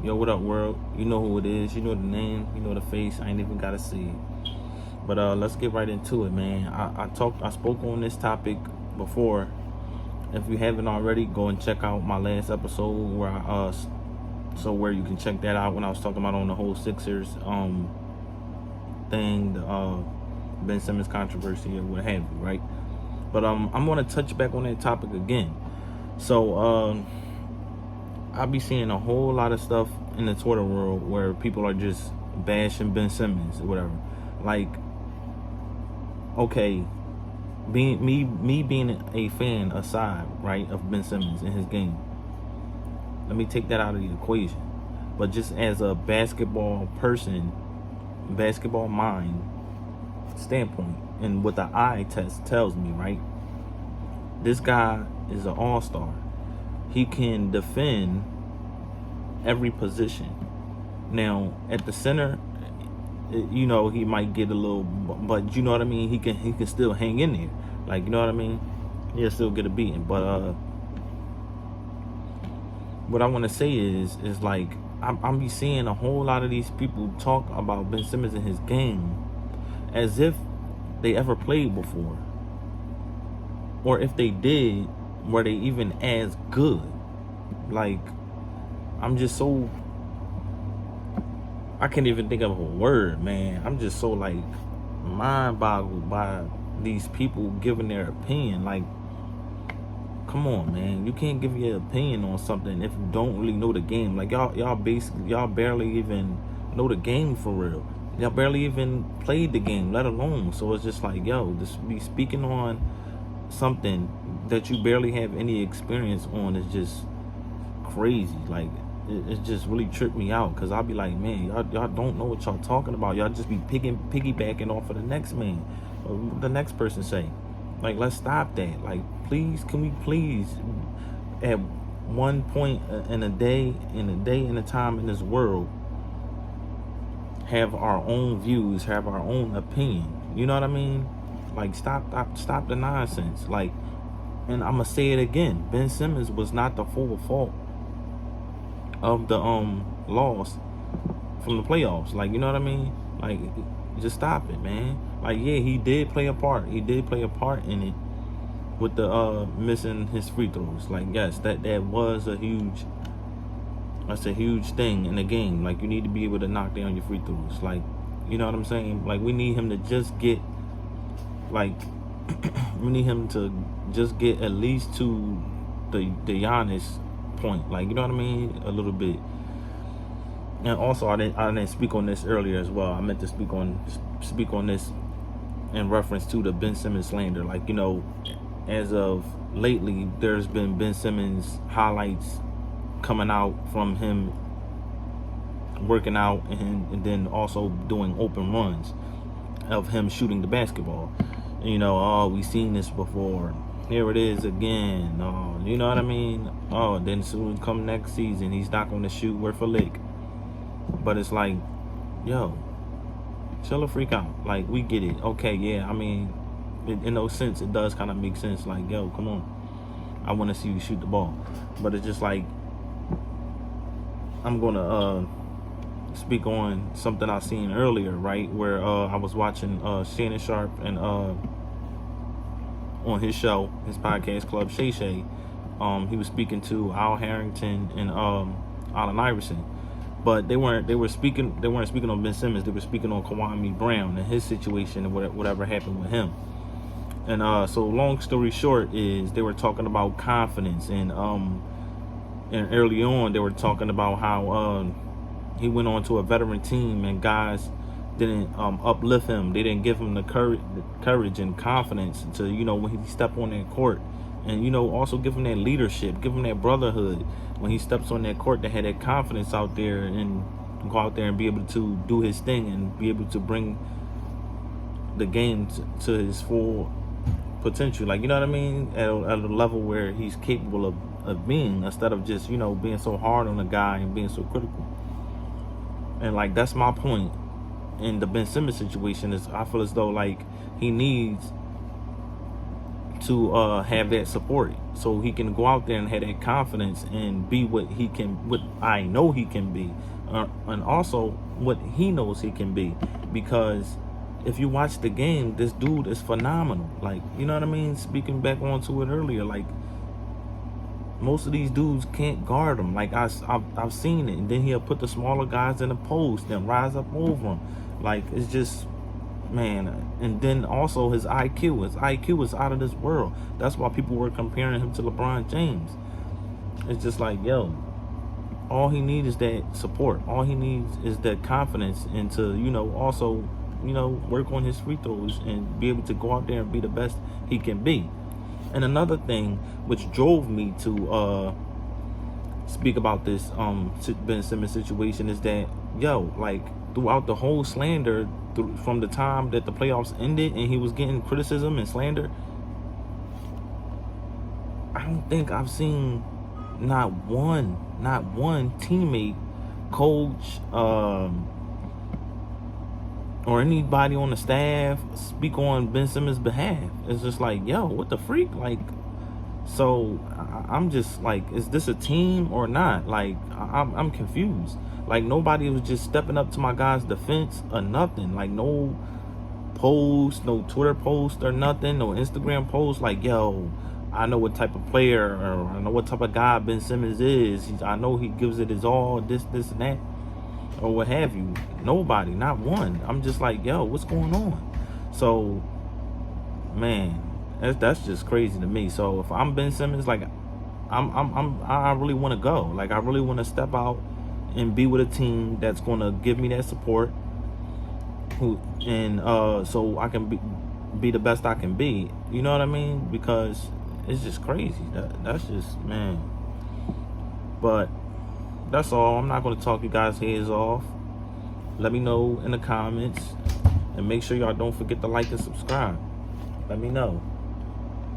Yo, what up, world? You know who it is. You know the name. You know the face. I ain't even gotta see it. But let's get right into it, man. I spoke on this topic before. If you haven't already, go and check out my last episode where you can check that out when I was talking about on the whole Sixers thing, the Ben Simmons controversy or what have you, right? But I'm gonna touch back on that topic again. So I be seeing a whole lot of stuff in the Twitter world where people are just bashing Ben Simmons or whatever. Like, okay, me being a fan aside, right, of Ben Simmons and his game. Let me take that out of the equation. But just as a basketball person, basketball mind standpoint, and what the eye test tells me, right? This guy is an all-star. He can defend every position. Now, at the center, you know, he might get a little, but you know what I mean? He can still hang in there. Like, you know what I mean? He'll still get a beating. But what I want to say is like, I'm be seeing a whole lot of these people talk about Ben Simmons and his game as if they ever played before. Or if they did, were they even as good? Like, I'm just so, I can't even think of a word, man. I'm just so, like, mind boggled by these people giving their opinion. Like, come on, man. You can't give your opinion on something if you don't really know the game. Like, y'all barely even know the game for real. Y'all barely even played the game, let alone. So it's just like, yo, just be speaking on something that you barely have any experience on is just crazy. Like, it just really tripped me out, because I'll be like, man, y'all don't know what y'all talking about. Y'all just be piggybacking off of the next man or the next person say. Like, let's stop that. Like, please, can we please, at one point in a time in this world, have our own views, have our own opinion. You know what I mean? Like, stop the nonsense. Like, and I'm gonna say it again, Ben Simmons was not the full fault of the loss from the playoffs. Like, you know what I mean? Like, just stop it, man. Like, yeah, he did play a part. He did play a part in it with the missing his free throws. Like, yes, that was a huge thing in the game. Like, you need to be able to knock down your free throws. Like, you know what I'm saying? Like, we need him to just get, like, we need him to just get at least to the Giannis point. Like, you know what I mean? A little bit. And also, I didn't speak on this earlier as well. I meant to speak on this in reference to the Ben Simmons slander. Like, you know, as of lately, there's been Ben Simmons highlights coming out from him working out and then also doing open runs of him shooting the basketball. You know, oh, we've seen this before. Here it is again. Oh, you know what I mean? Oh, then soon come next season, he's not going to shoot worth a lick. But it's like, yo, chill the freak out. Like, we get it. Okay, yeah, I mean, in no sense, it does kind of make sense. Like, yo, come on. I want to see you shoot the ball. But it's just like, I'm going to speak on something I seen earlier, right? Where I was watching Shannon Sharp and on his show, his podcast club, Shay Shay. He was speaking to Al Harrington and Allen Iverson. But they weren't speaking on Ben Simmons. They were speaking on Kwame Brown and his situation and whatever happened with him. And so long story short is they were talking about confidence, and early on they were talking about how he went on to a veteran team and guys didn't uplift him. They didn't give him the courage and confidence to, you know, when he stepped on that court, and, you know, also give him that leadership, give him that brotherhood when he steps on that court, to have that confidence out there and go out there and be able to do his thing and be able to bring the game to his full potential. Like, you know what I mean? At a level where he's capable of being, instead of just, you know, being so hard on the guy and being so critical. And, like, that's my point in the Ben Simmons situation, is I feel as though, like, he needs have that support, so he can go out there and have that confidence and be what I know he can be, and also what he knows he can be. Because if you watch the game, this dude is phenomenal. Like, you know what I mean? Speaking back onto it earlier, like, most of these dudes can't guard him. Like, I've seen it. And then he'll put the smaller guys in the post and rise up over him. Like, it's just, man. And then also his IQ is out of this world. That's why people were comparing him to LeBron James. It's just like, yo, all he needs is that support. All he needs is that confidence, and to, you know, also, you know, work on his free throws and be able to go out there and be the best he can be. And another thing which drove me to speak about this Ben Simmons situation is that, yo, like, throughout the whole slander, from the time that the playoffs ended and he was getting criticism and slander, I don't think I've seen not one teammate, coach, or anybody on the staff speak on Ben Simmons' behalf. It's just like, yo, what the freak? Like, so I'm just like, is this a team or not? Like, I'm confused. Like, nobody was just stepping up to my guy's defense or nothing. Like, no post, no Twitter post or nothing, no Instagram post. Like, yo, I know what type of player, or I know what type of guy Ben Simmons is. I know he gives it his all, this, and that, or what have you. Nobody, not one. I'm just like, yo, what's going on? So, man, that's just crazy to me. So if I'm Ben Simmons, like, I really want to go. Like, I really want to step out and be with a team that's going to give me that support, and so I can be the best I can be. You know what I mean? Because it's just crazy. That's just, man. But that's all. I'm not going to talk you guys' heads off. Let me know in the comments, and make sure y'all don't forget to like and subscribe. Let me know.